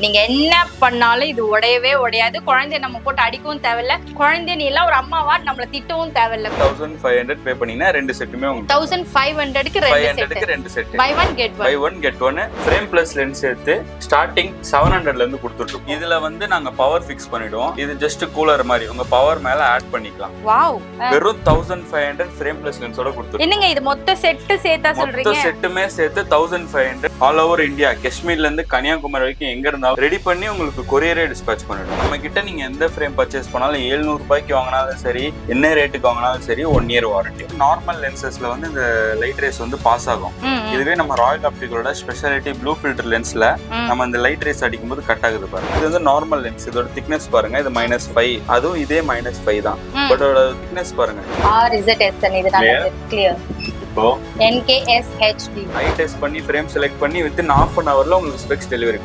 நீங்க என்ன பண்ணாலும் இது உடையவே உடையாது. குழந்தைய நம்ம போட்டு அடிக்கவும் தேவையில்ல. குழந்தைய நீ எல்லாம் ஒரு அம்மாவா நம்மள திட்டவும் தேவையில்ல. 1500 பே பண்ணீங்கன்னா ரெண்டு செட்டுமே உங்களுக்கு 1500க்கு ரெண்டு set buy one get one frame plus lens சேர்த்து ஸ்டார்டிங் 700ல இருந்து கொடுத்துட்டு இதுல வந்து நாங்க பவர் ஃபிக்ஸ் பண்ணிடுவோம். இது ஜஸ்ட் கூலர் மாதிரி உங்க பவர் மேல ஆட் பண்ணிக்கலாம். வாவ், வெறும் 1500 ஃப்ரேம் பிளஸ் லென்ஸோட கொடுத்துட்டு என்னங்க இது மொத்த செட் சேர்த்தா சொல்றீங்க? மொத்த செட்டுமே சேர்த்து 1500 ஆல் ஓவர் இந்தியா, காஷ்மீர்ல இருந்து கன்னியாகுமரி வரைக்கும் எங்க இருந்தாலும் ரெடி பண்ணி உங்களுக்கு கொரியரே டிஸ்பேச் பண்ணிடுவோம். நம்ம கிட்ட நீங்க எந்த ஃப்ரேம் பர்ச்சேஸ் பண்ணாலும் 700 ரூபாய்க்கு வாங்கினாலும் சரி, என்ன ரேட்டுக்கு வாங்கினாலும் சரி 1 இயர் வாரண்டி. நார்மல் லென்சஸ்ல வந்து இந்த லைட் ரேஸ் வந்து பாஸ் ஆகும். இதுவே நம்ம ராயல் ஆப்டிகலோட ஸ்பெஷாலிட்டி ப்ளூ ஃபில்டர் லென்ஸ்ல நம்ம இந்த லைட் ரேஸ் அடிக்கும் போது கட் ஆகுது பாருங்க. இது வந்து நார்மல் லென்ஸ், இதோட திக்னஸ் பாருங்க, இது -5, அதுவும் இதே -5 தான். பட் அதோட திக்னஸ் பாருங்க. RZSN இது நல்லா கிளியர். இப்போ NKSHD ஐ டெஸ்ட் பண்ணி ஃப்ரேம் செலக்ட் பண்ணி வித்தின் ½ an hourல உங்களுக்கு specs delivery.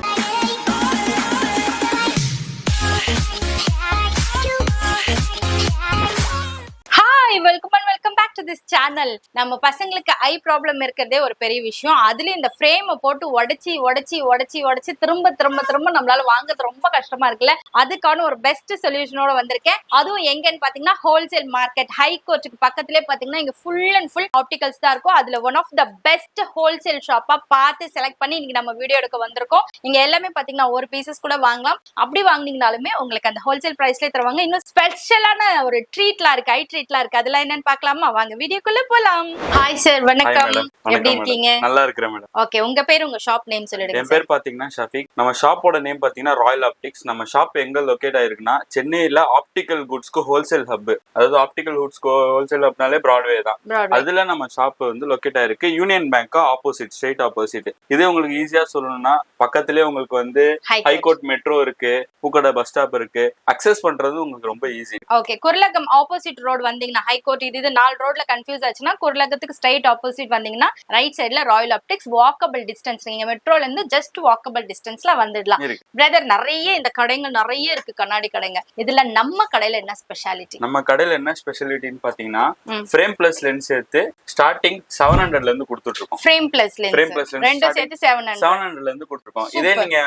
Welcome back to this channel. நம்ம பசங்களுக்கு ஐ ப்ராப்ளம் இருக்கிறதே ஒரு பெரிய விஷயம். அதுலயும் இந்த ஃப்ரேமை போட்டு உடைச்சி திரும்ப நம்மளால வாங்குறது ரொம்ப கஷ்டமா இருக்குல்ல. அதுக்கான ஒரு பெஸ்ட் சொல்யூஷனோட வந்திருக்கேன். அதுவும் எங்கன்னு பாத்தீங்கன்னா ஹோல்சேல் மார்க்கெட் ஹை கோர்ட்டுக்கு பக்கத்திலே பாத்தீங்கன்னா இங்க ஃபுல் அண்ட் ஃபுல் ஆப்டிகல்ஸ் தான் இருக்கும். அதுல one of the best wholesale ஷாப்பா பார்த்து செலக்ட் பண்ணி இன்னைக்கு நம்ம வீடியோ எடுக்க வந்திருக்கோம். இங்க எல்லாமே பாத்தீங்கன்னா ஒரு பீசஸ் கூட வாங்கலாம். அப்படி வாங்கினீங்கனாலுமே உங்களுக்கு அந்த ஹோல்சேல் பிரைஸ்ல தருவாங்க. இன்னும் ஸ்பெஷலான ஒரு ட்ரீட்லாம் இருக்கு, ஐ ட்ரீட்லாம் இருக்கு. அதெல்லாம் என்னன்னு பார்க்கலாமா? வாங்க வீடியோக்குள்ள போலாம். ஹாய் சார், வணக்கம். எப்படி இருக்கீங்க? நல்லா இருக்கிறேன் மேடம். ஓகே, உங்க பேர் உங்க ஷாப் நேம் சொல்லிடுங்க. என் பேர் பாத்தீங்கன்னா ஷஃபீக். நம்ம ஷாப்போட நேம் பாத்தீங்கன்னா ராயல் ஆப்டிக்ஸ். நம்ம ஷாப் எங்க லொகேட் ஆயிருக்குன்னா சென்னையில ஆப்டிகல் குட்ஸ்க்கு ஹோல்சேல் ஹப். அதாவது ஆப்டிகல் குட்ஸ்க்கு ஹோல்சேல் ஹப்னாலே பிராட்வே தான். அதுல நம்ம ஷாப் வந்து லொகேட் ஆயிருக்கு union bank opposite, straight opposite. இதே உங்களுக்கு ஈஸியா சொல்லணும்னா பக்கத்திலே உங்களுக்கு வந்து ஹைகோர்ட் மெட்ரோ இருக்கு, பூக்கடை பஸ் ஸ்டாப் இருக்கு. அக்சஸ் பண்றது உங்களுக்கு ரொம்ப ஈஸி. ஓகே, குர்லகம் ஆப்போசிட் ரோட் வந்தீங்கன்னா ஹைகோர்ட், இது 4 ரோட்ல கன்ஃபியூஸ் ஆச்சுன்னா குர்லகத்துக்கு ஸ்ட்ரைட் ஆப்போசிட் வந்தீங்கன்னா ரைட் சைடுல ராயல் ஆப்டிக்ஸ். வாக்கபிள் டிஸ்டன்ஸ், நீங்க மெட்ரோல இருந்து ஜஸ்ட் வாக்கபிள் டிஸ்டன்ஸ்ல வந்துடலாம். பிரதர், நிறைய இந்த கடைகள் நிறைய இருக்கு, கண்ணாடி கடைங்க. இதுல நம்ம கடையில என்ன ஸ்பெஷாலிட்டி? நம்ம கடையில என்ன ஸ்பெஷாலிட்டின்னு பாத்தீங்கன்னா ஃப்ரேம் பிளஸ் லென்ஸ் சேர்த்து ஸ்டார்டிங் 700ல இருந்து கொடுத்துட்டு இருக்கோம். ஃப்ரேம் பிளஸ் லென்ஸ் ரெண்டு சேர்த்து 700ல இருந்து கொடுத்துருக்கோம். இதே நீங்க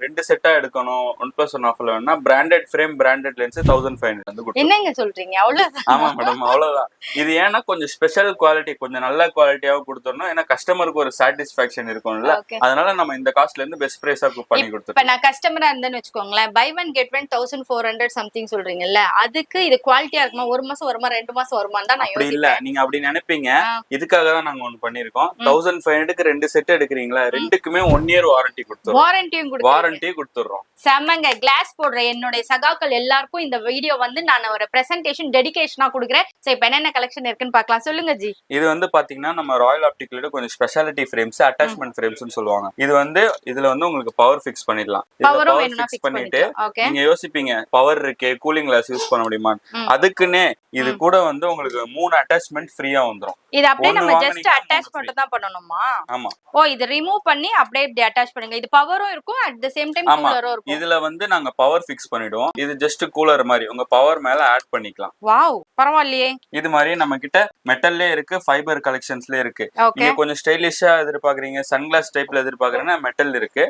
ரெண்டு செட்டா எடுக்கணும் 1+1 ஆஃபர்ல வேணா பிராண்டட் ஃப்ரேம் பிராண்டட் லென்ஸ் 1500 இருந்து கொடுத்துருக்கோம். என்னங்க சொல்றீங்க? அவ்வளவுதான்? ஆமா மேடம், அவ்வளவுதான். இது ஏன்னா கொஞ்சம் ஸ்பெஷல் குவாலிட்டி, கொஞ்சம் நல்ல குவாலிட்டியாவும் கொடுத்துடணும். ஏன்னா கஸ்டமருக்கு ஒரு சாட்டிஸ்பாக்சன் இருக்கும்ல, அதனால நம்ம இந்த காஸ்ட்ல இருந்து பெஸ்ட் பிரைஸா பண்ணி கொடுத்துருக்கோம். இப்ப நான் கஸ்டமரா இருந்தேன்னு வச்சுக்கோங்களேன், buy one get one 1400 something சொல்றீங்கல்ல, அதுக்கு இது குவாலிட்டியா இருக்குமா? 1 மாசம் வருமா, 2 மாசம் வருமா தான் நான் யோசிப்பேன். இல்ல, நீங்க அப்படி நினைப்பீங்க. இதுக்காக தான் நாங்க ஒன்னு பண்ணிருக்கோம். 1500க்கு 2 செட் எடுக்கிறீங்களா, ரெண்டுக்குமே 1 இயர் வாரண்டி கொடுத்துறோம். வாரண்டியும் கொடுத்துறோம். செம்மங்க. கிளாஸ் போடுற என்னுடைய சகாக்கள் எல்லாருக்கும் இந்த வீடியோ வந்து நான் ஒரு பிரசன்டேஷன் டெடிகேஷனா கொடுக்குறேன். சோ இப்போ என்னென்ன கலெக்ஷன் இருக்குன்னு பார்க்கலாம். சொல்லுங்க ஜி. இது வந்து பாத்தீங்கன்னா நம்ம ராயல் ஆப்டிகலோட கொஞ்சம் ஸ்பெஷாலிட்டி ஃப்ரேம்ஸ், அட்டாச்மெண்ட் ஃப்ரேம்ஸ்னு சொல்லுவாங்க. இது வந்து இதுல வந்து உங்களுக்கு பவர் ஃபிக்ஸ் பண்ணிடலாம். பவர் ஃபிக்ஸ் பண்ணிட்டு நீங்க யோசிப்பீங்க பவர் இருக்கே, கூலிங் கிளாஸ் யூஸ் பண்ண முடியுமா? அதுக்குன்னே இது கூட வந்து உங்களுக்கு 3 அட்டாச்மெண்ட் ஃப்ரீயா வந்துரும். இது அப்படியே நம்ம ஜஸ்ட் அட்டாச் மட்டும் தான் பண்ணனுமா? ஆமா. ஓ, இது ரிமூவ் பண்ணி அப்படியே இப்படி அட்டாச் பண்ணுங்க. இது பவரும் இருக்கும், அட் தி சேம் டைம் கூலரும் இருக்கும். இதுல வந்து நாங்க பவர் ஃபிக்ஸ் பண்ணிடுவோம். இது ஜஸ்ட் கூலர் மாதிரி உங்க பவர் மேல ஆட் பண்ணிக்கலாம். வாவ், பரவாயில்லையே. இது மாதிரி நம்ம கிட்ட மெட்டல்லே இருக்கு, ஃபைபர் கலெக்ஷன்ஸ்ல இருக்கு. நீங்க கொஞ்சம் ஸ்டைலிஷா எதிர்பார்க்கறீங்க, சன்கிளாஸ் டைப்ல எதிர்பார்க்கறீங்கன்னா மெட்டல் இருக்கு.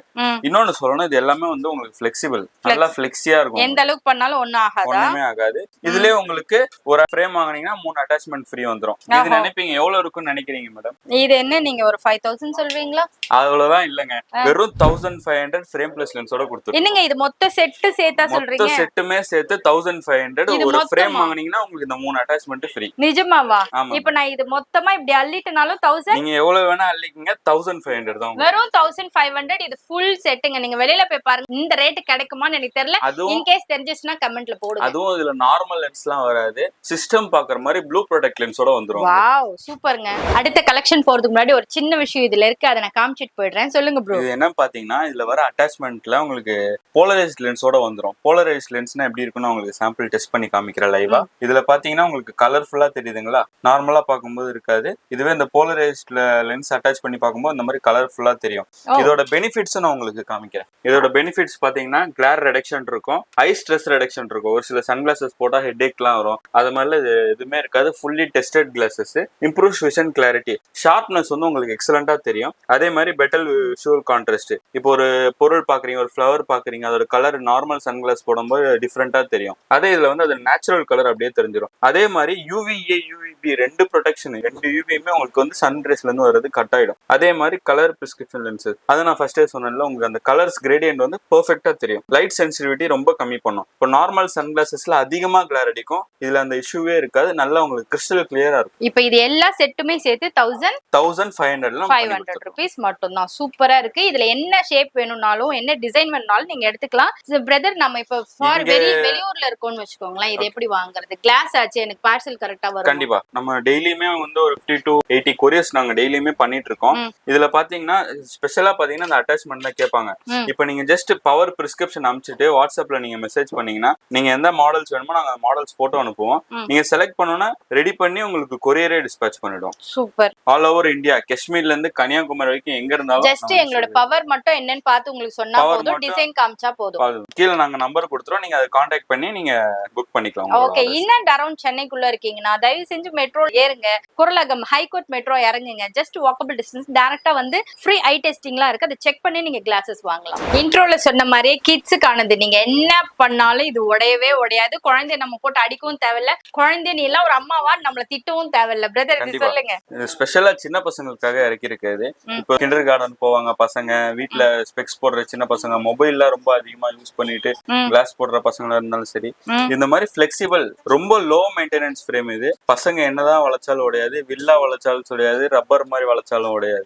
இன்னொன்னு சொல்லணும், இது எல்லாமே வந்து உங்களுக்கு ஃபிளெக்சிபிள், நல்லா ஃபிளெக்சியா இருக்கும். எந்த அளவுக்கு பண்ணாலும் ஒண்ணுமே ஆகாது. இதுலயே உங்களுக்கு ஒரு ஃப்ரேம் வாங்குனீங்கன்னா 3 அட்டாச்மெண்ட் ஃப்ரீ வந்துரும். இது நினைப்பீங்க எவ்வளவு இருக்குன்னு நினைக்கிறீங்க மேடம்? இது என்ன நீங்க ஒரு 5000 சொல்வீங்களா? அவ்வளவுதான் இல்லங்க, வெறும் 1500 ஃப்ரேம் பிளஸ் லென்ஸோட கொடுத்துருக்கோம். என்னங்க இது மொத்த செட் சேர்த்தா சொல்றீங்க? மொத்த செட்டுமே சேர்த்து 1500. ஒரு ஃப்ரேம் வாங்குனீங்கன்னா உங்களுக்கு இந்த 3 அட்டாச்மெண்ட் ஃப்ரீ. நிஜமாவா? இப்போ நான் இது மொத்தமா இப்படி அள்ளிட்டனாலும் 1000, நீங்க எவ்வளவு வேணா அள்ளிக்கங்க, 1500 தான். வெறும் 1500. இது ஃபுல் செட்டுங்க. நீங்க வெளியில போய் பாருங்க, இந்த ரேட் கிடைக்குமான்னு எனக்கு தெரியல. இன் கேஸ் தெரிஞ்சிச்சுனா கமெண்ட்ல போடுங்க. அதுவும் இதுல நார்மல் லென்ஸ்லாம் வராது, சிஸ்டம் பாக்குற மாதிரி ப்ளூ ப்ரொடெக்ட் லென்ஸோட வந்துரும். வாவ், சூப்பர்ங்க. அடுத்த கலெக்ஷன் போறதுக்கு முன்னாடி ஒரு சின்ன விஷயம் இதுல இருக்கு, அதை நான் காமிச்சிட்டு போயிடுறேன். சொல்லுங்க ப்ரோ. இது என்ன பாத்தீங்கன்னா, இதுல வர அட்டாச்மெண்ட்ல உங்களுக்கு போலரைஸ்ட் லென்ஸோட வந்துரும். போலரைஸ்ட் லென்ஸ்னா எப்படி இருக்குன்னு உங்களுக்கு சாம்பிள் டெஸ்ட் பண்ணி காமிக்கிற லைவா. இதுல பாத்தீங்கன்னா உங்களுக்கு கலர்ஃபுல்லா தெரியுதுங்களா? நார்மலா நார்மலா பார்க்கும்போது இருக்காது. இதுவே இந்த போலரைஸ்ட்ல லென்ஸ் அட்டாச் பண்ணி பார்க்கும்போது அந்த மாதிரி கலர்ஃபுல்லா தெரியும். இதோட பெனிஃபிட்ஸ் நான் உங்களுக்கு காமிக்கிறேன். இதோட பெனிஃபிட்ஸ் பாத்தீங்கன்னா கிளார் ரெடக்ஷன் இருக்கும், ஐ ஸ்ட்ரெஸ் ரெடக்ஷன் இருக்கும். ஒரு சில சன்கிளாசஸ் போட்டா ஹெட்ஏக்லாம் வரும், அது மாதிரில இது எதுவுமே இருக்காது. Fully tested classes, improves vision clarity, sharpness வந்து உங்களுக்கு எக்ஸலண்டா தெரியும். அதே மாதிரி பெட்டர் விஷுவல் கான்ட்ராஸ்ட். இப்போ ஒரு பொருள் பாக்குறீங்க, ஒரு ஃபிளவர் பாக்குறீங்க, அதோட கலர் நார்மல் சன்கிளாஸ் போடும்போது டிஃப்ரெண்டா தெரியும். அதே இதுல வந்து அது நேச்சுரல் கலர் அப்படியே தெரிஞ்சிடும். அதே மாதிரி யூவிஏ யூவிபி ரெண்டு ப்ரொடெக்ஷன், ரெண்டு யூவியுமே உங்களுக்கு வந்து சன் ரேஸ்ல இருந்து வர்றது கட் ஆயிடும். அதே மாதிரி கலர் பிரிஸ்கிரிப்ஷன் லென்சஸ், அதை நான் ஃபர்ஸ்டே சொன்னேன்ல, உங்களுக்கு அந்த கலர்ஸ் கிரேடியன்ட் வந்து பெர்ஃபெக்ட்டா தெரியும். லைட் சென்சிட்டிவிட்டி ரொம்ப கம்மி பண்ணும். இப்போ நார்மல் சன்கிளாசஸ்ல அதிகமா கிளார் அடிக்கும், இதுல அந்த இஷ்யூவே இருக்காது. நல்லா உங்களுக்கு கிறிஸ்டல் கிளியரா இருக்கும். இப்போ இது எல்லா செட்டுமே சேர்த்து 1500 rupees மட்டும் தான். சூப்பரா இருக்கு. இதுல என்ன ஷேப் வேணும்னாலும் என்ன டிசைன் வேணும்னாலும் நீங்க எடுத்துக்கலாம். பிரதர், நம்ம இப்ப ஃபார் வெளியூர்ல இருக்கோம்னு வச்சுக்கோங்களேன், இது எப்படி வாங்குறது? கிளாஸ் ஆச்சு, எனக்கு பார்சல் கரெக்டா வரும்? கண்டிப்பா. நம்ம டெய்லியுமே வந்து ஒரு 50 to 80 கொரியர்ஸ் நாங்க டெய்லியுமே பண்ணிட்டு இருக்கோம். இதுல பாத்தீங்கன்னா ஸ்பெஷலா பாத்தீங்கன்னா அந்த அட்டாச்மெண்ட் தான் கேட்பாங்க. இப்போ நீங்க ஜஸ்ட் பவர் பிரிஸ்கிரிப்ஷன் அனுப்பிச்சிட்டு வாட்ஸ்அப்ல நீங்க மெசேஜ் பண்ணீங்கன்னா நீங்க எந்த மாடல்ஸ் வேணுமோ நாங்க மாடல்ஸ் போட்டோ அனுப்புவோம். நீங்க செலக்ட் பண்ணோம்னா ரெடி பண்ணி உங்களுக்கு கொரியரே டிஸ்பேட்ச் பண்ணிடுவோம். சூப்பர். ஆல் ஓவர் இந்தியா, காஷ்மீர்ல இருந்து கன்னியாகுமரி வரைக்கும் எங்க இருந்தாலும் ஜஸ்ட் எங்களோட பவர் மட்டும் என்னன்னு பார்த்து உங்களுக்கு சொன்னா போதும், டிசைன் காமிச்சா போதும். கீழே நாங்க நம்பர் கொடுத்துறோம், நீங்க அதை கான்டாக்ட் பண்ணி நீங்க புக் பண்ணிக்கலாம். ஓகே. இன்னும் அரௌண்ட் சென்னைக்குள்ள இருக்கீங்கன்னா தயவு செஞ்சு மெட்ரோ ஏறுங்க, குரலகம் ஹைகோர்ட் மெட்ரோ இறங்குங்க. Just walkable distance. டைரக்டா வந்து ஃப்ரீ ஐ டெஸ்டிங்லாம் இருக்கு, அதை செக் பண்ணி நீங்க கிளாஸஸ் வாங்கலாம். இன்ட்ரோல சொன்ன மாதிரி கிட்ஸுக்கானது. நீங்க என்ன பண்ணாலும் இது உடையவே உடையாது. குழந்தைய நம்ம போட்டு அடிக்கவும் தேவையில்ல, குழந்தைய நீ எல்லாம் ஒரு அம்மாவா நம்மள திட்டவும் தேவையில்ல. பிரதர், இது சொல்லுங்க. ஸ்பெஷலா சின்ன பசங்களுக்காக இறக்கி இருக்குது. இப்போ கிண்டர் கார்டன் போவாங்க பசங்க, வீட்டுல ஸ்பெக்ஸ் போடுற சின்ன பசங்க, மொபைல்ல ரொம்ப அதிகமா யூஸ் பண்ணிட்டு கிளாஸ் போடுற பசங்களா இருந்தாலும் சரி, இந்த மாதிரி பிளெக்சிபிள் ரொம்ப லோ மெயின்டெனன்ஸ் ஃப்ரேம். இது பசங்க என்னதான் வளைச்சாலும் உடையாது, வில்லா வளைச்சாலும் உடையாது, ரப்பர் மாதிரி வளைச்சாலும் உடையாது.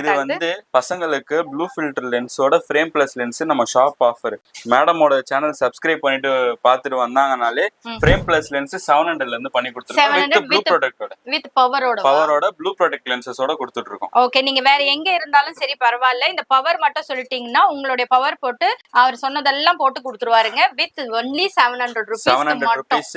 இது வந்து பசங்களுக்கு ப்ளூ ஃபில்டர் லென்ஸோட ஃப்ரேம் பிளஸ் லென்ஸ் நம்ம ஷாப் ஆஃபர். மேடமோட சேனல் சப்ஸ்கிரைப் பண்ணிட்டு பாத்துட்டு வந்தாங்கனாலே ஃப்ரேம் பிளஸ் லென்ஸ் 700ல இருந்து பண்ணி கொடுத்துருக்கோம். வித் ப்ளூ ப்ராடக்ட்டோட, வித் பவரோட ப்ளூ ப்ராடக்ட் லென்சஸோட கொடுத்துட்டு இருக்கோம். ஓகே. நீங்க வேற எங்க இருந்தாலும் சரி பரவாயில்ல, இந்த பவர் மட்டும் சொல்லிட்டீங்கன்னா உங்களுடைய பவர் போட்டு அவர் சொன்னதெல்லாம் போட்டு கொடுத்துருவாருங்க. With only 700 rupees.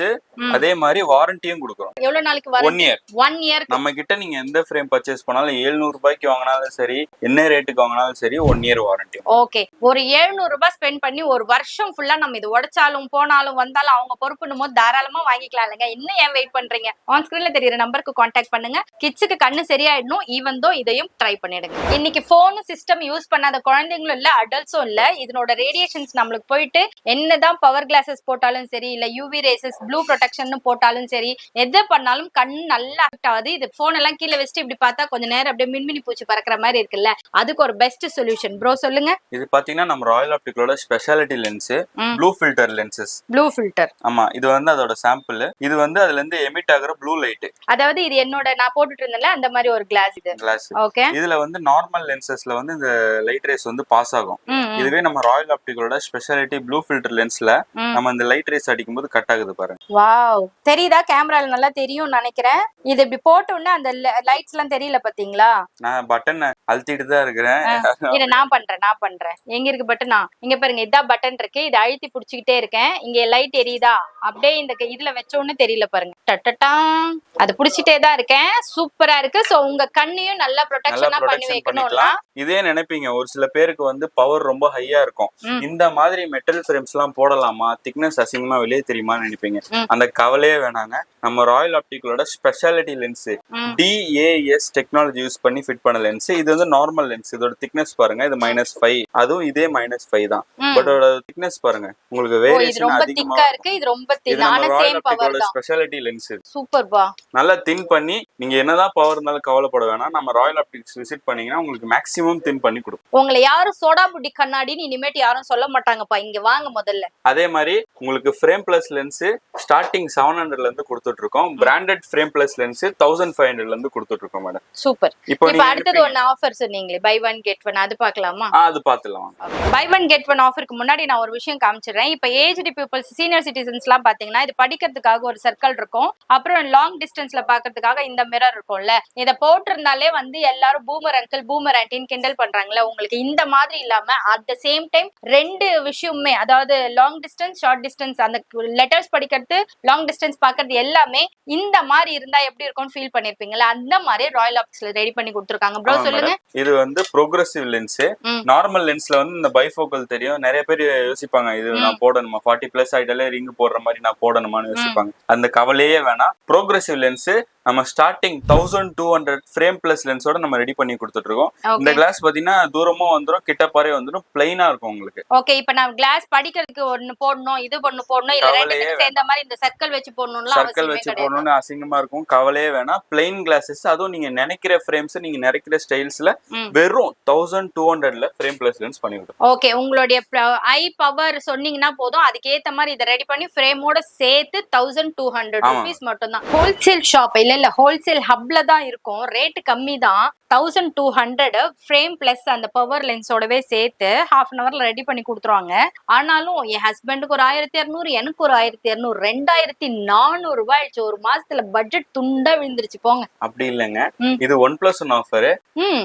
அதே மாதிரி வாரண்டியும் கொடுக்குறோம். எவ்வளவு நாளைக்கு வாரண்டி? 1 year. நம்ம கிட்ட நீங்க எந்த ஃப்ரேம் பர்ச்சேஸ் பண்ணாலும் 700 ரூபாய்க்கு வாங்கினாலும் சரி, என்ன ரேட்டுக்கு வாங்கினாலும் சரி, 1 year வாரண்டி. ஓகே. ஒரு 700 ரூபாய் ஸ்பெண்ட் பண்ணி ஒரு வருஷம் ஃபுல்லா நம்ம இது உடைச்சாலும் போனாலும் வந்தாலும் அவங்க பொறுப்புன்னு போது தாராளமா வாங்கிக்கலாம் இல்லைங்க. இன்னும் ஏன் வெயிட் பண்றீங்க? ஆன் ஸ்கிரீன்ல தெரியுற நம்பருக்கு கான்டாக்ட் பண்ணுங்க. கிட்ஸுக்கு கண்ணு சரியாயிடணும், ஈவன் தோ இதையும் ட்ரை பண்ணிடுங்க. இன்னைக்கு போன் சிஸ்டம் யூஸ் பண்ணாத குழந்தைங்களும் இல்ல, அடல்ட்ஸும் இல்ல. இதனோட ரேடியேஷன்ஸ் நம்மளுக்கு போயிட்டு என்னதான் பவர் கிளாஸஸ் போட்டாலும் சரி, இல்ல யூவி ரேசஸ் ப்ளூ ப்ரொடெக்ஷன் போட்டாலும் சரி, எதை பண்ணாலும் கண் நல்லா அஃபெக்ட் ஆகுது. இது போன் எல்லாம் கீழே வச்சுட்டு இப்படி பார்த்தா கொஞ்ச நேரம் அப்படியே மின்மினி பூச்சி பறக்கிற மாதிரி இருக்குல்ல, அதுக்கு ஒரு பெஸ்ட் சொல்யூஷன் ப்ரோ சொல்லுங்க. இது பாத்தீங்கன்னா நம்ம ராயல் ஆப்டிகலோட speciality lens, blue filter lenses. Blue filter, ஆமா. இது வந்து அதோட சாம்பிள். இது வந்து அதுல இருந்து எமிட் ஆகுற ப்ளூ லைட். அதாவது இது என்னோட நான் போட்டுட்டு இருந்தேன்ல அந்த மாதிரி ஒரு கிளாஸ். இது கிளாஸ். ஓகே. இதுல வந்து நார்மல் லென்சஸ்ல வந்து இந்த லைட் ரேஸ் வந்து பாஸ் ஆகும். இதுவே நம்ம ராயல் ஆப்டிகலோட ஸ்பெஷாலிட்டி ப்ளூ ஃபில்டர் லென்ஸ்ல நம்ம இந்த லைட் ரேஸ் அடிக்கும்போது கட் ஆகுது பாருங்க. வாவ், தெரியுதா? கேமரால நல்லா தெரியும் நினைக்கிறேன். இது இப்படி போட்ட உடனே அந்த லைட்ஸ் எல்லாம் தெரியல பாத்தீங்களா? நான் பட்டன் அழுத்திட்டு தான் இருக்கிறேன். இத நான் பண்றேன். எங்க இருக்கு பட்டனா? இங்க பாருங்க, இதான் பட்டன் இருக்கு. இத அழுத்தி புடிச்சுக்கிட்டே இருக்கேன். இங்க லைட் எரியுதா? அப்படியே இந்த இதுல வச்ச உடனே தெரியல பாருங்க. டட்டட்டா, அது புடிச்சிட்டே தான் இருக்கேன். சூப்பரா இருக்கு. சோ உங்க கண்ணையும் நல்லா ப்ரொடெக்ஷனா பண்ணி வைக்கணும்னா இதே நினைப்பீங்க. ஒரு சில பேருக்கு வந்து பவர் ரொம்ப ஹையா இருக்கும், இந்த மாதிரி மெட்டல் ஃப்ரேம்ஸ் எல்லாம் போடலாமா, திக்னஸ் அசிங்கமா வெளியே தெரியுமான்னு நினைப்பீங்க. அந்த கவலையே வேணாங்க. நம்ம ராயல் ஆப்டிகலோட speciality lens DAS technology use பண்ணி ஃபிட் பண்ண லென்ஸ். இது வந்து நார்மல் லென்ஸ். இதோட திக்னஸ் பாருங்க, இது -5, அதுவும் இதே -5 தான். பட் அதோட திக்னஸ் பாருங்க, உங்களுக்கு வேரியேஷன் அதிகமா இருக்கு. இது ரொம்ப தின்னான சேம் பவர் தான். ஸ்பெஷாலிட்டி லென்ஸ் சூப்பர் பா. நல்லா தின் பண்ணி நீங்க என்னதான் பவர் இருந்தாலும் கவலைப்பட வேணாம். நம்ம ராயல் ஆப்டிக்ஸ் விசிட் பண்ணீங்கன்னா உங்களுக்கு மேக்ஸிமம் தின் பண்ணி கொடுக்கும். உங்களை யாரும் சோடா புட்டி கண்ணாடின்னு இனிமேட்டு யாரும் சொல்ல மாட்டாங்கப்பா. இங்க வாங்க முதல்ல. அதே மாதிரி உங்களுக்கு ஃப்ரேம் பிளஸ் லென்ஸ் ஸ்டார்டிங் 700ல இருந்து கொடுத்துட்டு இருக்கோம். பிராண்டட் ஃப்ரேம் பிளஸ் லென்ஸ் 1500ல இருந்து கொடுத்துட்டு இருக்கோம் மேடம். சூப்பர். இப்போ அடுத்தது ஒன்னு ஆஃபர் சொன்னீங்களே, பை 1 get 1, அது பார்க்கலாமா? அது பார்த்துடலாம். பை 1 get 1 ஆஃபருக்கு முன்னாடி நான் ஒரு விஷயம் காமிச்சிடுறேன். இப்போ ஏஜ்டு பீப்புள்ஸ், சீனியர் சிட்டிசன்ஸ் எல்லாம் பாத்தீங்கன்னா இது படிக்கிறதுக்காக ஒரு சர்க்கிள் இருக்கும், அப்புறம் லாங் டிஸ்டன்ஸ்ல பாக்குறதுக்காக இந்த மிரர் இருக்கும்ல. இத போட்டிருந்தாலே வந்து எல்லாரும் பூமர் அங்கிள் பூமர் ஆன்டின்னு கிண்டல் பண்றாங்களே. உங்களுக்கு இந்த மாதிரி இல்லாம அட் த சேம் டைம் ரெண்டு விஷயமுமே, அதாவது லாங் டிஸ்டன்ஸ் ஷார்ட் டிஸ்டன்ஸ், அந்த லெட்டர்ஸ் படிக்கிறது லாங் டிஸ்டன்ஸ் பாக்குறது இருக்கிறது எல்லாமே இந்த மாதிரி இருந்தா எப்படி இருக்கும்னு ஃபீல் பண்ணிருப்பீங்களா, அந்த மாதிரி ராயல் ஆப்டிக்ஸ்ல ரெடி பண்ணி கொடுத்துருக்காங்க. ப்ரோ சொல்லுங்க. இது வந்து ப்ரோக்ரசிவ் லென்ஸ். நார்மல் லென்ஸ்ல வந்து இந்த பைஃபோக்கல் தெரியும். நிறைய பேர் யோசிப்பாங்க இது நான் போடணுமா, 40+ ஆயிட்டாலே ரிங் போடுற மாதிரி நான் போடணுமான்னு யோசிப்பாங்க. அந்த கவலையே வேணாம். ப்ரோக்ரசிவ் லென்ஸ் நம்ம ஸ்டார்டிங் 1200 ஃப்ரேம் பிளஸ் லென்ஸோட நம்ம ரெடி பண்ணி கொடுத்துட்டு இருக்கோம். இந்த கிளாஸ் பாத்தீங்கன்னா தூரமும் வந்துடும், கிட்ட பாரு வந்துடும், பிளைனா இருக்கும் உங்களுக்கு. ஓகே, இப்ப நான் கிளாஸ் படிக்கிறதுக்கு ஒன்னு போடணும், இது போடணும், இல்ல ரெண்டுத்துக்கு சேர்ந்த மாதிரி இந்த சர்க்கிள் வச்சு போடணும்ல, சர்க்கிள் வச்சு போடணும்னு அசிங்கமா இருக்கும். கவலையே வேணாம். பிளைன் கிளாஸஸ், அதுவும் நீங்க நினைக்கிற ஃப்ரேம்ஸ், நீங்க நினைக்கிற ஸ்டைல்ஸ்ல வெறும் 1200ல ஃப்ரேம் பிளஸ் லென்ஸ் பண்ணி விடுறோம். ஓகே, உங்களுடைய ஐ பவர் சொன்னீங்கன்னா போதும், அதுக்கு ஏத்த மாதிரி இதை ரெடி பண்ணி ஃப்ரேமோட சேர்த்து 1200 rupees மட்டும் தான். ஹோல்சேல் ஷாப் இல்ல ஹோல்சேல் ஹப்ல தான் இருக்கும். ரேட் கம்மி தான். 1200 ஃப்ரேம் பிளஸ் அந்த பவர் லென்ஸோடவே சேர்த்து ஹாஃப் அன் ஹவர்ல ரெடி பண்ணி கொடுத்துருவாங்க. ஆனாலும் என் ஹஸ்பண்டுக்கு ஒரு 1200, எனக்கு ஒரு 1200, 2400 ரூபாய் ஆயிடுச்சு. ஒரு மாசத்துல பட்ஜெட் துண்டா விழுந்துருச்சு போங்க. அப்படி இல்லங்க, இது 1+1 ஆஃபர்.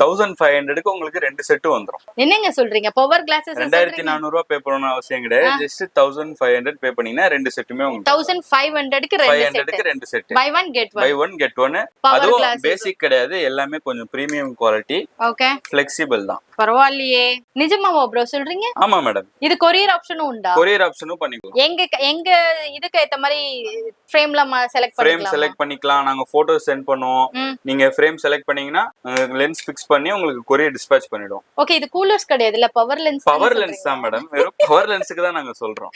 1500க்கு உங்களுக்கு 2 செட் வந்துரும். என்னங்க சொல்றீங்க? பவர் கிளாஸஸ் 2400 ரூபாய் பே பண்ணனும் அவசியம் கிடையாது. ஜஸ்ட் 1500 பே பண்ணீங்கன்னா 2 செட்டுமே உங்களுக்கு 1500க்கு 2 செட். Buy one get one. அதுவும் பேசிக் கிடையாது, எல்லாமே கொஞ்சம் பிரீமியம் குவாலிட்டி. ஓகே, ஃபிளெக்சிபிள் தான். பரவாயில்லையே. நிஜமாவா ப்ரோ சொல்றீங்க? ஆமா மேடம். இது கொரியர் ஆப்ஷனும் உண்டா? கொரியர் ஆப்ஷனும் பண்ணிக்கலாம். எங்க இதுக்கு ஏத்த மாதிரி ஃப்ரேம்ல செலக்ட் பண்ணிக்கலாம். ஃப்ரேம் செலக்ட் பண்ணிக்கலாம். நாங்க போட்டோ சென்ட் பண்ணுவோம். நீங்க ஃப்ரேம் செலக்ட் பண்ணீங்கன்னா லென்ஸ் ஃபிக்ஸ் பண்ணி உங்களுக்கு கொரியர் டிஸ்பாட்ச் பண்ணிடுவோம். ஓகே, இது கூலர்ஸ் கிடையாது இல்ல, பவர் லென்ஸ். பவர் லென்ஸ் தான் மேடம். வெறும் பவர் லென்ஸ்க்கு தான் நாங்க சொல்றோம்.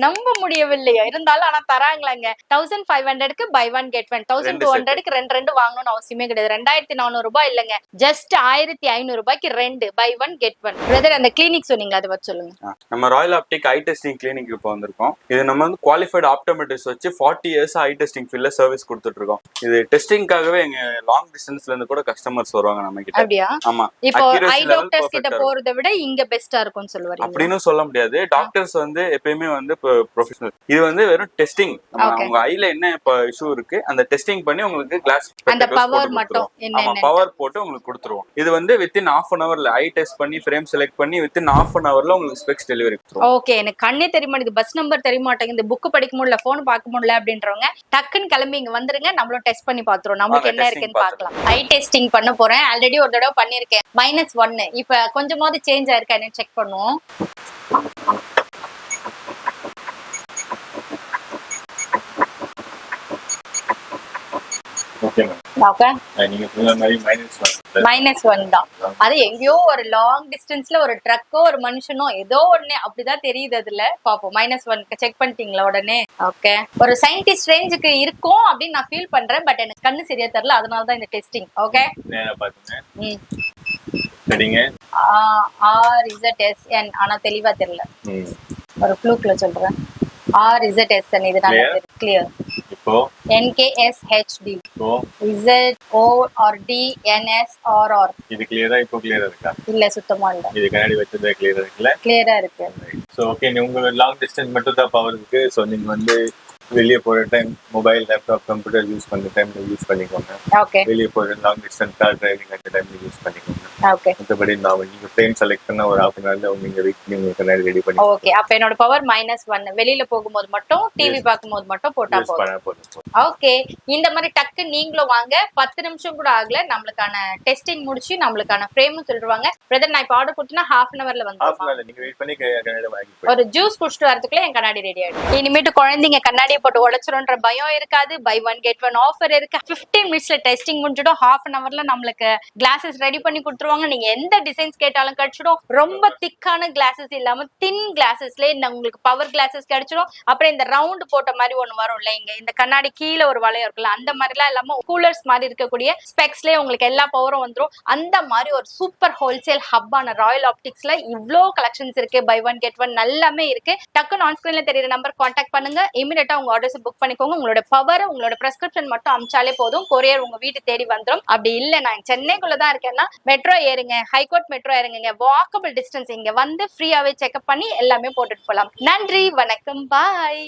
நம்ப முடியவில்லையா? இருந்தாலும் ஆனா தராங்களாங்க. 1500க்கு பை ஒன் கெட் ஒன், 1200க்கு ரெண்டு வாங்கணும்னு அவசியமே கிடையாது. 2400 ரூபாய் இல்லங்க, ஜஸ்ட் 1500 ரூபாய்க்கு 2 buy one get one. Brother, அந்த கிளினிக் சொன்னீங்க, அதை வச்சு சொல்லுங்க. நம்ம royal optic eye testing clinic இப்போ வந்திருக்கோம். இது நம்ம வந்து குவாலிஃபைட் ஆப்டோமெட்ரிஸ்ட் வச்சு 40 இயர்ஸ் ஐ டெஸ்டிங் ஃபீல்ட்ல சர்வீஸ் கொடுத்துட்டு இருக்கோம். இது டெஸ்டிங்காகவே எங்க லாங் டிஸ்டன்ஸ்ல இருந்து கூட கஸ்டமர்ஸ் வருவாங்க நம்ம கிட்ட. அப்படியா? ஆமா. இப்போ ஐ டாக்டர்ஸ் கிட்ட போறதை விட இங்க பெஸ்டா இருக்கும்னு சொல்லுவாங்க. அப்படின்னு சொல்ல முடியாது. டாக்டர்ஸ் வந்து எப்பயுமே வந்து ப்ரொஃபஷனல். இது வந்து வெறும் டெஸ்டிங். உங்க ஐல என்ன இஷ்யூ இருக்கு அந்த டெஸ்டிங் பண்ணி உங்களுக்கு கிளாஸ் அந்த பவர் மட்டும் பவர் போட்டு உங்களுக்கு கொடுத்துருவோம். இது வந்து வித்தின் ஹாஃப் அன் ஹவர்ல ஐ டெஸ்ட் பண்ணி ஃப்ரேம் செலக்ட் பண்ணி வித்தின் ஹாஃப் அன் ஹவர்ல உங்களுக்கு ஸ்பெக்ஸ் டெலிவரி கொடுத்துருவோம். ஓகே, எனக்கு கண்ணே தெரிய மாட்டேங்குது, பஸ் நம்பர் தெரிய மாட்டேங்குது, புக் படிக்க முடியல, போன் பார்க்க முடியல அப்படின்றவங்க டக்குன்னு கிளம்பி இங்க வந்துருங்க. நம்மளும் டெஸ்ட் பண்ணி பாத்துறோம், நமக்கு என்ன இருக்குன்னு பாக்கலாம். ஐ டெஸ்டிங் பண்ண போறேன். ஆல்ரெடி ஒரு தடவை பண்ணிருக்கேன். -1. இப்ப கொஞ்சமாவது சேஞ்ச் ஆயிருக்கான்னு செக் பண்ணுவோம். -1 தான். அது எங்கேயோ ஒரு லாங் டிஸ்டன்ஸ்ல ஒரு ட்ரக்கோ ஒரு மனுஷனோ ஏதோ ஒண்ணு அப்படிதான் தெரியுது. அதுல பாப்போம். -1 செக் பண்ணிட்டீங்களா உடனே? ஓகே, ஒரு சயின்டிஸ்ட் ரேஞ்சுக்கு இருக்கும் அப்படின்னு நான் ஃபீல் பண்றேன். பட் எனக்கு கண்ணு சரியா தெரியல, அதனாலதான் இந்த டெஸ்டிங். ஓகே, RZSN ஆனா தெளிவா தெரியல, ஒரு ஃப்ளூக்ல சொல்றேன். RZSN இது நல்லா கிளியர். இப்போ NKSHD ZORDNSRR இது கிளியரா? இப்போ கிளியரா இருக்கா? இல்ல, சுத்தமா இல்ல. இது கண்ணாடி வச்சதே கிளியரா இருக்குல்ல? கிளியரா இருக்கு. சோ ஓகே, உங்க லாங் டிஸ்டன்ஸ் மட்டும் தான் பவர் இருக்கு. சோ நீங்க வந்து வெளியே போற time mobile, laptop, computer use பண்ற டைம்ல யூஸ் பண்ணிக்கோங்க. ஓகே, வெளியே போற லாங் டிஸ்டன்ஸ் கார் டிரைவிங் அந்த டைம்ல யூஸ் பண்ணிக்கோங்க. ஓகே, மத்தபடி நீங்க ஃப்ரேம் செலக்ட் பண்ண ஒரு ஹாஃப் அன் ஹவர்ல நீங்க வெயிட் பண்ணி உங்க கண்ணாடி ரெடி பண்ணி. ஓகே, அப்ப என்னோட பவர் -1. வெளியில போகும்போது மட்டும், டிவி பார்க்கும்போது மட்டும் போட்டா போதும். ஓகே, இந்த மாதிரி டக்கு நீங்களும் வாங்க. 10 நிமிஷம் கூட ஆகல, நம்மளுக்கான டெஸ்டிங் முடிச்சு நம்மளுக்கான ஃப்ரேமும் சொல்லிடுவாங்க. பிரதர், நான் இப்ப ஆர்டர் கொடுத்தா ஹாஃப் அன் ஹவர்ல வந்து நீங்க வெயிட் பண்ணி கண்ணாடி வாங்கி ஒரு ஜூஸ் குடிச்சிட்டு வரதுக்குள்ள என் கண்ணாடி ரெடி ஆயிடும். இனிமேட்டு குழந்தைங்க கண்ணாடியை போட்டு உடைச்சிரும்ன்ற பயம் இருக்காது. Buy one get one offer இருக்கு. 15 மினிட்ஸ்ல டெஸ்டிங் முடிஞ்சிடும். ஹாஃப் அன் ஹவர்ல நம்மளுக்கு கிளாஸஸ் ரெடி பண்ணி கொடுத்துருவாங்க. நீங்க எந்த டிசைன்ஸ் கேட்டாலும் கிடைச்சிடும். ரொம்ப திக்கான கிளாஸஸ் இல்லாம தின் கிளாஸஸ்ல உங்களுக்கு பவர் கிளாஸஸ் கிடைச்சிடும். அப்புறம் இந்த ரவுண்ட் போட்ட மாதிரி ஒண்ணு வரும் இல்ல, இங்க இந்த கண்ணாடி கீழே ஒரு வளையம் இருக்குல்ல, அந்த மாதிரி எல்லாம் இல்லாம கூலர்ஸ் மாதிரி இருக்கக்கூடிய ஸ்பெக்ஸ்லயே உங்களுக்கு எல்லா பவரும் வந்துடும். அந்த மாதிரி ஒரு சூப்பர் ஹோல்சேல் ஹப்பான ராயல் ஆப்டிக்ஸ்ல இவ்ளோ கலெக்ஷன்ஸ் இருக்கு. பை ஒன் கெட் ஒன் எல்லாமே இருக்கு. டக்குன்னு ஆன் ஸ்கிரீன்ல தெரியுற நம்பர் கான்டாக்ட் பண்ணுங்க. இமிடியேட்டா உங்க ஆர்டர்ஸ் புக் பண்ணிக்கோங்க. உங்களோட பவர், உங்களோட பிரெஸ்கிரிப்ஷன் மட்டும் அமிச்சாலே போதும், கொரியர் உங்க வீட்டு தேடி வந்துடும். அப்படி இல்ல நான் சென்னைக்குள்ளதான் இருக்கேன்னா மெட்ரோ ஏறுங்க, ஹைகோர்ட் மெட்ரோ ஏறுங்க. வாக்கபிள் டிஸ்டன்ஸ், இங்க வந்து ஃப்ரீயாவே செக்அப் பண்ணி எல்லாமே போட்டுட்டு போலாம். நன்றி, வணக்கம், பாய்.